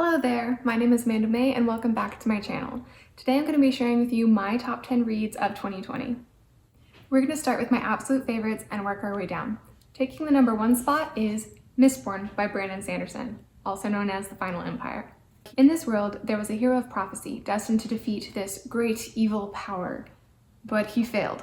Hello there, my name is Amanda May and welcome back to my channel. Today I'm going to be sharing with you my top 10 reads of 2020. We're going to start with my absolute favorites and work our way down. Taking the number 1 spot is Mistborn by Brandon Sanderson, also known as The Final Empire. In this world, there was a hero of prophecy destined to defeat this great evil power, but he failed.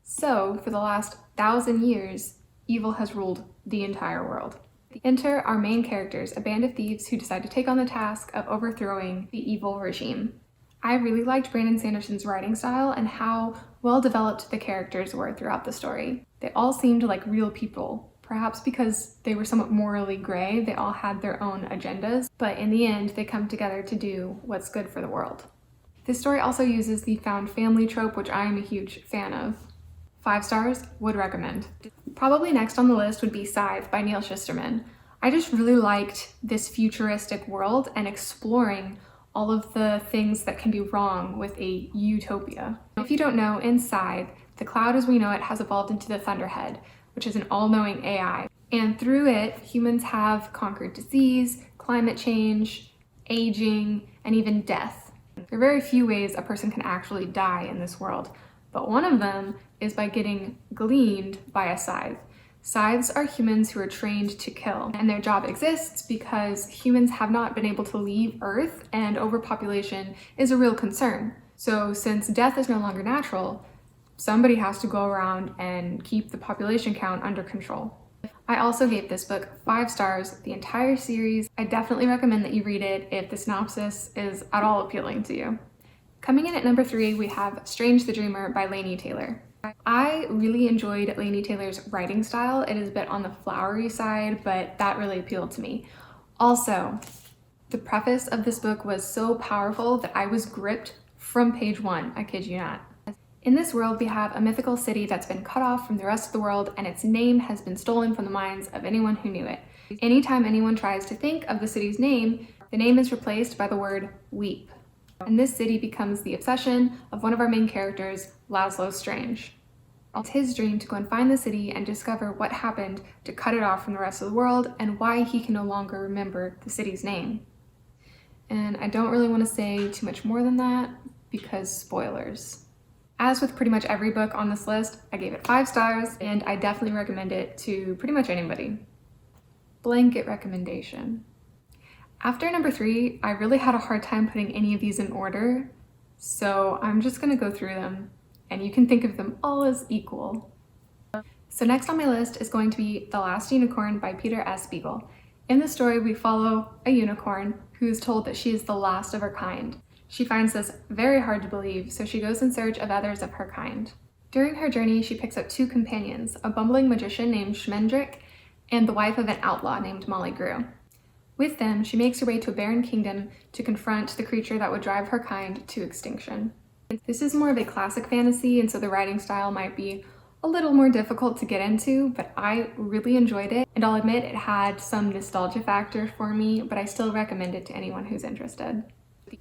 So, for the last 1,000 years, evil has ruled the entire world. Enter our main characters, a band of thieves who decide to take on the task of overthrowing the evil regime. I really liked Brandon Sanderson's writing style and how well developed the characters were throughout the story. They all seemed like real people, perhaps because they were somewhat morally gray. They all had their own agendas, but in the end, they come together to do what's good for the world. This story also uses the found family trope, which I am a huge fan of. 5 stars, would recommend. Probably next on the list would be Scythe by Neil Shusterman. I just really liked this futuristic world and exploring all of the things that can be wrong with a utopia. If you don't know, in Scythe, the cloud as we know it has evolved into the Thunderhead, which is an all-knowing AI. And through it, humans have conquered disease, climate change, aging, and even death. There are very few ways a person can actually die in this world, but one of them is by getting gleaned by a scythe. Scythes are humans who are trained to kill, and their job exists because humans have not been able to leave Earth and overpopulation is a real concern. So since death is no longer natural, somebody has to go around and keep the population count under control. I also gave this book 5 stars, the entire series. I definitely recommend that you read it if the synopsis is at all appealing to you. Coming in at number 3, we have Strange the Dreamer by Laini Taylor. I really enjoyed Laini Taylor's writing style. It is a bit on the flowery side, but that really appealed to me. Also, the preface of this book was so powerful that I was gripped from page 1, I kid you not. In this world, we have a mythical city that's been cut off from the rest of the world, and its name has been stolen from the minds of anyone who knew it. Anytime anyone tries to think of the city's name, the name is replaced by the word weep. And this city becomes the obsession of one of our main characters, Laszlo Strange. It's his dream to go and find the city and discover what happened to cut it off from the rest of the world and why he can no longer remember the city's name. And I don't really want to say too much more than that because spoilers. As with pretty much every book on this list, I gave it 5 stars and I definitely recommend it to pretty much anybody. Blanket recommendation. After number 3, I really had a hard time putting any of these in order, so I'm just gonna go through them and you can think of them all as equal. So next on my list is going to be The Last Unicorn by Peter S. Beagle. In the story, we follow a unicorn who is told that she is the last of her kind. She finds this very hard to believe, so she goes in search of others of her kind. During her journey, she picks up 2 companions, a bumbling magician named Schmendrick and the wife of an outlaw named Molly Grew. With them, she makes her way to a barren kingdom to confront the creature that would drive her kind to extinction. This is more of a classic fantasy, and so the writing style might be a little more difficult to get into, but I really enjoyed it, and I'll admit it had some nostalgia factor for me, but I still recommend it to anyone who's interested.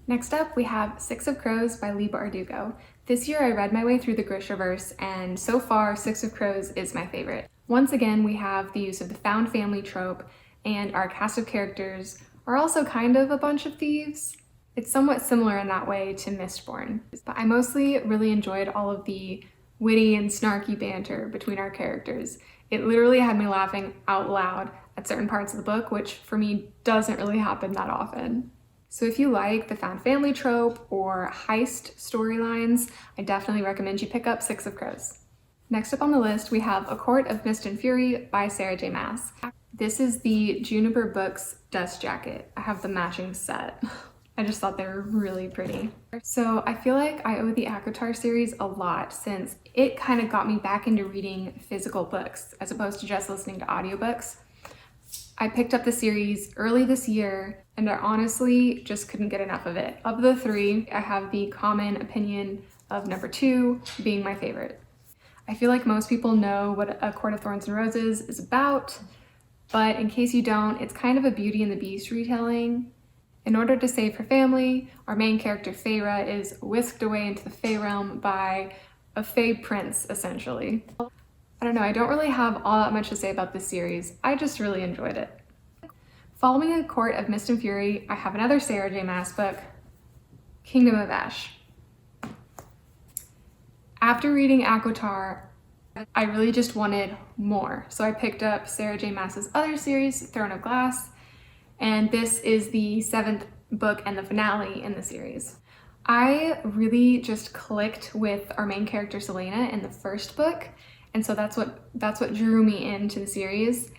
Next up, we have 6 of Crows by Lee Bardugo. This year I read my way through the Grishaverse, and so far 6 of Crows is my favorite. Once again, we have the use of the found family trope, and our cast of characters are also kind of a bunch of thieves. It's somewhat similar in that way to Mistborn, but I mostly really enjoyed all of the witty and snarky banter between our characters. It literally had me laughing out loud at certain parts of the book, which for me doesn't really happen that often. So if you like the found family trope or heist storylines, I definitely recommend you pick up 6 of Crows. Next up on the list, we have A Court of Mist and Fury by Sarah J. Maas. This is the Juniper Books dust jacket. I have the matching set. I just thought they were really pretty. So I feel like I owe the ACOTAR series a lot since it kind of got me back into reading physical books as opposed to just listening to audiobooks. I picked up the series early this year and I honestly just couldn't get enough of it. Of the 3, I have the common opinion of number 2 being my favorite. I feel like most people know what A Court of Thorns and Roses is about, but in case you don't, it's kind of a Beauty and the Beast retelling. In order to save her family, our main character Feyre is whisked away into the Fey realm by a Fey prince, essentially. I don't know, I don't really have all that much to say about this series. I just really enjoyed it. Following A Court of Mist and Fury, I have another Sarah J. Maas book, Kingdom of Ash. After reading ACOTAR, I really just wanted more. So I picked up Sarah J. Maas's other series, Throne of Glass, and this is the 7th book and the finale in the series. I really just clicked with our main character Selena in the first book, and so that's what drew me into the series.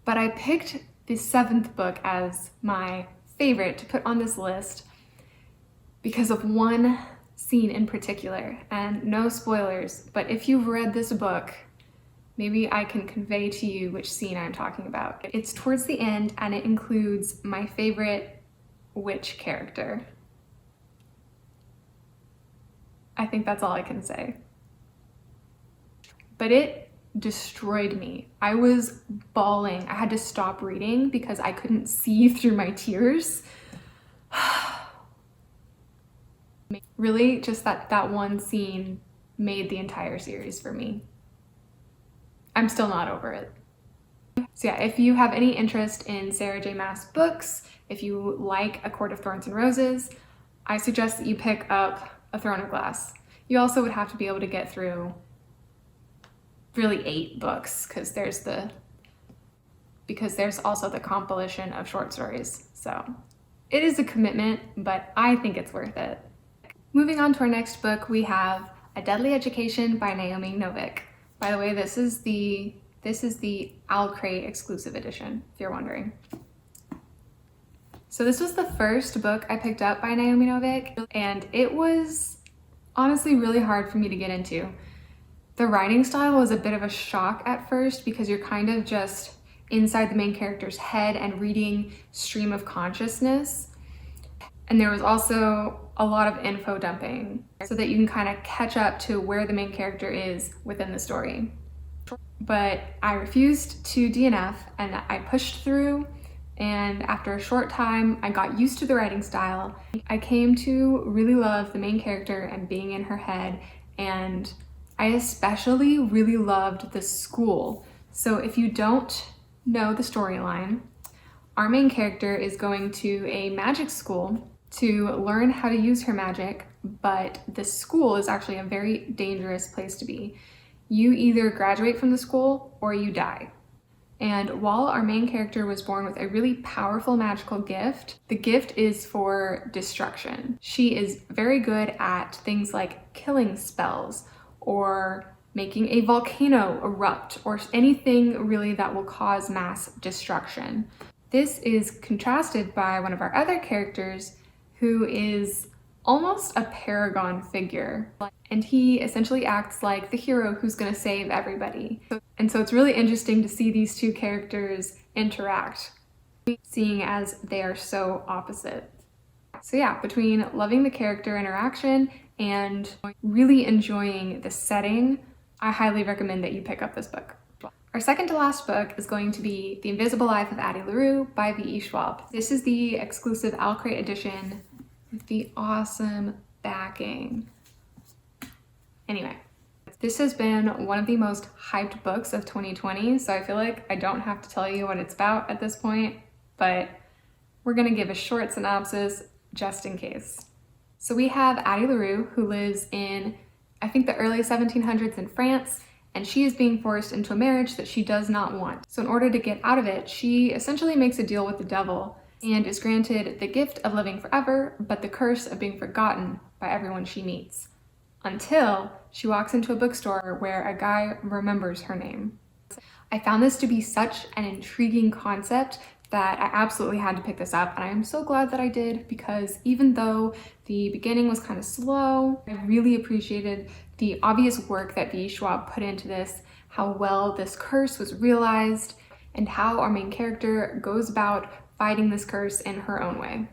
But I picked the 7th book as my favorite to put on this list because of one scene in particular, and no spoilers, but if you've read this book, maybe I can convey to you which scene I'm talking about. It's towards the end, and it includes my favorite witch character. I think that's all I can say. But it destroyed me. I was bawling. I had to stop reading because I couldn't see through my tears. Really, just that one scene made the entire series for me. I'm still not over it. So yeah, if you have any interest in Sarah J. Maas books, if you like A Court of Thorns and Roses, I suggest that you pick up A Throne of Glass. You also would have to be able to get through really 8 books because there's also the compilation of short stories. So it is a commitment, but I think it's worth it. Moving on to our next book, we have A Deadly Education by Naomi Novik. By the way, this is the Owl Crate exclusive edition, if you're wondering. So this was the first book I picked up by Naomi Novik, and it was honestly really hard for me to get into. The writing style was a bit of a shock at first because you're kind of just inside the main character's head and reading stream of consciousness. And there was also a lot of info dumping so that you can kind of catch up to where the main character is within the story. But I refused to DNF and I pushed through, and after a short time I got used to the writing style. I came to really love the main character and being in her head, and I especially really loved the school. So if you don't know the storyline, our main character is going to a magic school to learn how to use her magic, but the school is actually a very dangerous place to be. You either graduate from the school or you die. And while our main character was born with a really powerful magical gift, the gift is for destruction. She is very good at things like killing spells or making a volcano erupt or anything really that will cause mass destruction. This is contrasted by one of our other characters who is almost a paragon figure. And he essentially acts like the hero who's gonna save everybody. And so it's really interesting to see these two characters interact, seeing as they are so opposite. So yeah, between loving the character interaction and really enjoying the setting, I highly recommend that you pick up this book. Our second to last book is going to be The Invisible Life of Addie LaRue by V.E. Schwab. This is the exclusive Owl Crate edition with the awesome backing. Anyway, this has been one of the most hyped books of 2020, so I feel like I don't have to tell you what it's about at this point, but we're gonna give a short synopsis just in case. So we have Addie LaRue, who lives in, I think, the early 1700s in France, and she is being forced into a marriage that she does not want. So in order to get out of it, she essentially makes a deal with the devil and is granted the gift of living forever, but the curse of being forgotten by everyone she meets, until she walks into a bookstore where a guy remembers her name. I found this to be such an intriguing concept that I absolutely had to pick this up, and I am so glad that I did, because even though the beginning was kind of slow, I really appreciated the obvious work that V. Schwab put into this, how well this curse was realized, and how our main character goes about fighting this curse in her own way.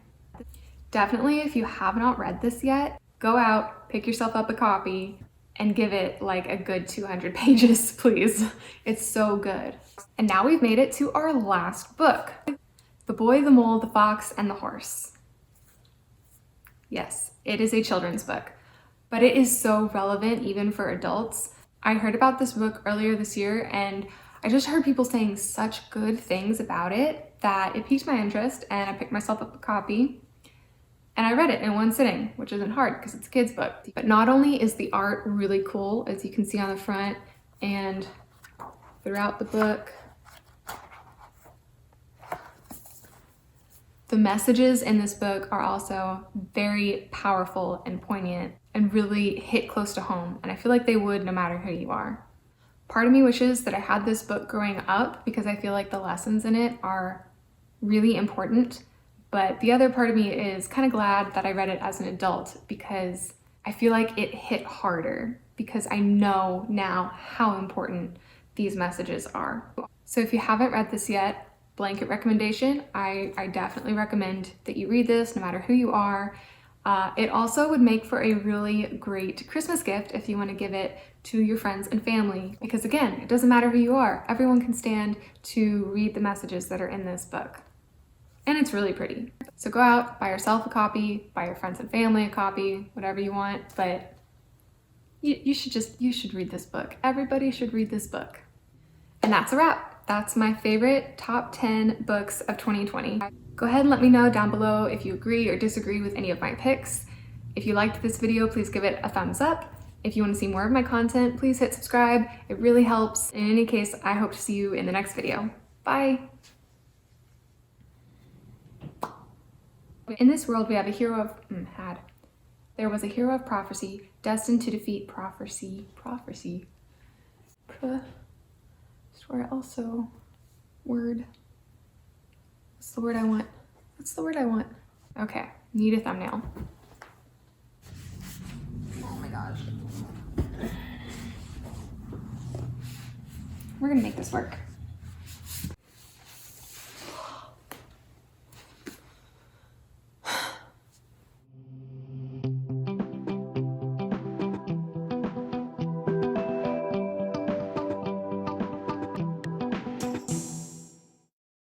Definitely, if you have not read this yet, go out, pick yourself up a copy, and give it like a good 200 pages, please. It's so good. And now we've made it to our last book, The Boy, the Mole, the Fox, and the Horse. Yes, it is a children's book, but it is so relevant even for adults. I heard about this book earlier this year, and I just heard people saying such good things about it that it piqued my interest, and I picked myself up a copy and I read it in one sitting, which isn't hard because it's a kid's book. But not only is the art really cool, as you can see on the front and throughout the book, the messages in this book are also very powerful and poignant and really hit close to home. And I feel like they would no matter who you are. Part of me wishes that I had this book growing up because I feel like the lessons in it are really important. But the other part of me is kind of glad that I read it as an adult because I feel like it hit harder because I know now how important these messages are. So if you haven't read this yet, blanket recommendation, I definitely recommend that you read this no matter who you are. It also would make for a really great Christmas gift if you want to give it to your friends and family because again, it doesn't matter who you are. Everyone can stand to read the messages that are in this book. And it's really pretty. So go out, buy yourself a copy, buy your friends and family a copy, whatever you want, but you should read this book. Everybody should read this book. And that's a wrap. That's my favorite top 10 books of 2020. Go ahead and let me know down below if you agree or disagree with any of my picks. If you liked this video, please give it a thumbs up. If you want to see more of my content, please hit subscribe. It really helps. In any case, I hope to see you in the next video. Bye. In this world, we have a hero of there was a hero of prophecy destined to defeat prophecy. Swear also word. What's the word I want? What's the word I want? Okay, need a thumbnail. Oh my gosh. We're gonna make this work.